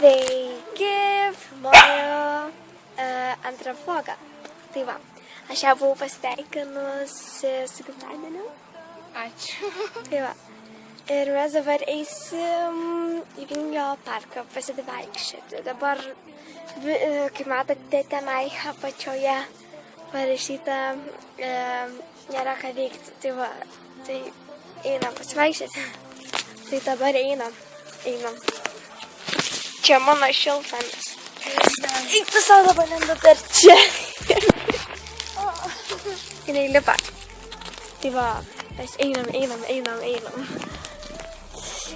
Sveiki, filmuoju antrą vlogą. Tai va, aš ją buvau pasveikinus su gimtadieniu. Ačiū. Tai va. Ir mes dabar eisim į Vingio parką pasivaikščioti. Dabar, kaip matote, tenai apačioje parašyta nėra ką veikti. Tai va, tai einam pasivaikščioti. Tai dabar einam. Čia mano šiltnamis. Eik tu savo dabar lenda per čia. Jinai lipa. Tai va, mes einam.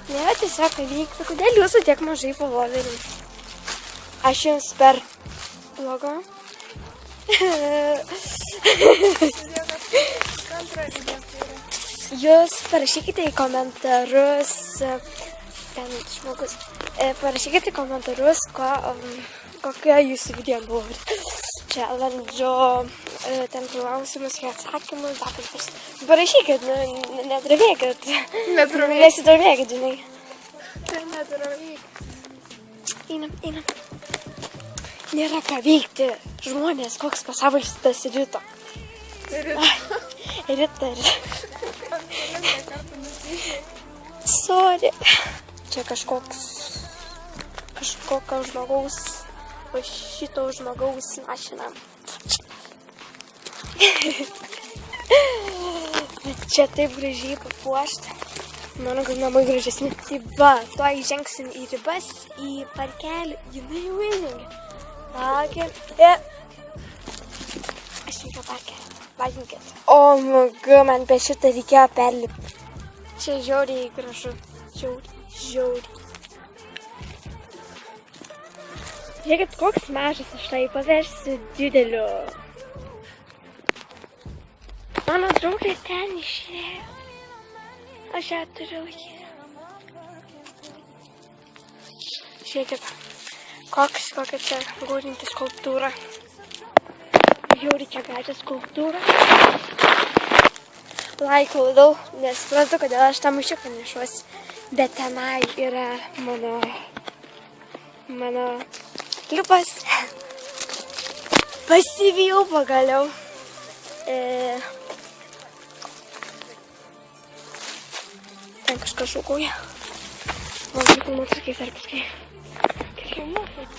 Nėra tiesiog ką veikti. Kodėl jūsų tiek mažai followerių? Aš jums per vlogą. Jūs parašykite į komentarus, ten žmogus, parašykite į komentarus, kokia jūsų video buvo. Challenge'o, ten klausimus ir atsakymus, dabar parašykit, nedravėkit. Nesidravėkit, žinai. Tai nedravėkit. Einam. Nėra ką veikti. Žmonės, koks pasaulis tas ryto. Ryta. Sorry. Čia kažkokio žmogaus, o šito žmogaus mašina. Čia taip gražiai papuošta. Mano namai gražesni. Tai va, tuoj žengsim į ribas, į parkelį. Jinai jau įžengia. Aš reikia parkelį. Važinkit. O, man be šitą reikėjo perlipti. Čia žiauriai gražu. Žiauriai. Žiūrėkit, koks mažas aš tai paversiu dideliu. Mano draugė ten išėjo. Aš ją turiu hier. Žiūrėkit, kokia čia gūdinti skulptūra. Žiūri, čia gražią skulptūrą. Laikau, nesuprantu, kodėl aš tą maišiuką nešuosi. Bet tenai yra mano klipas. Pasivijau pagaliau. Ten kažkas šūkauja. Man reikia nuotraukės ar kažkaip.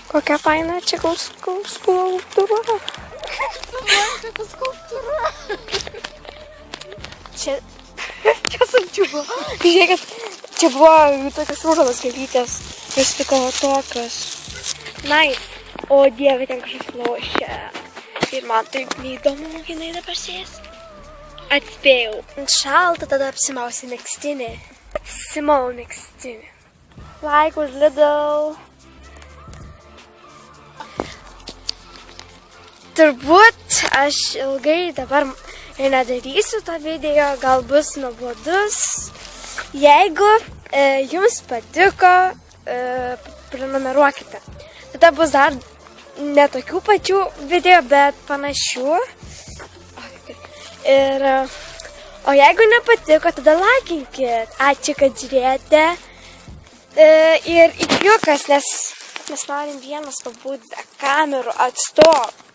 Kokia faina čia skulptūra. Čia sudžiuvo. Žiūrėkit, čia buvo tokios rūžalas gėlytės. Jos tiko tokios. Nice. O dieve, ten kažkas lošia. Ir man taip neįdomu, jinai dabar sės. Atspėjau. Šalta, tada apsimausi megztinį. Simau megztinį. Like už Lidl. Turbūt aš ilgai dabar nedarysiu tą video, gal bus nuobodus. Jeigu jums patiko, prenumeruokite. Tada bus dar ne tokių pačių video, bet panašių. O jeigu nepatiko, tada laikinkit. Ačiū, kad žiūrėjote. Ir įkliukas, nes mes norim vienas pabūti be kamerų. Atstop.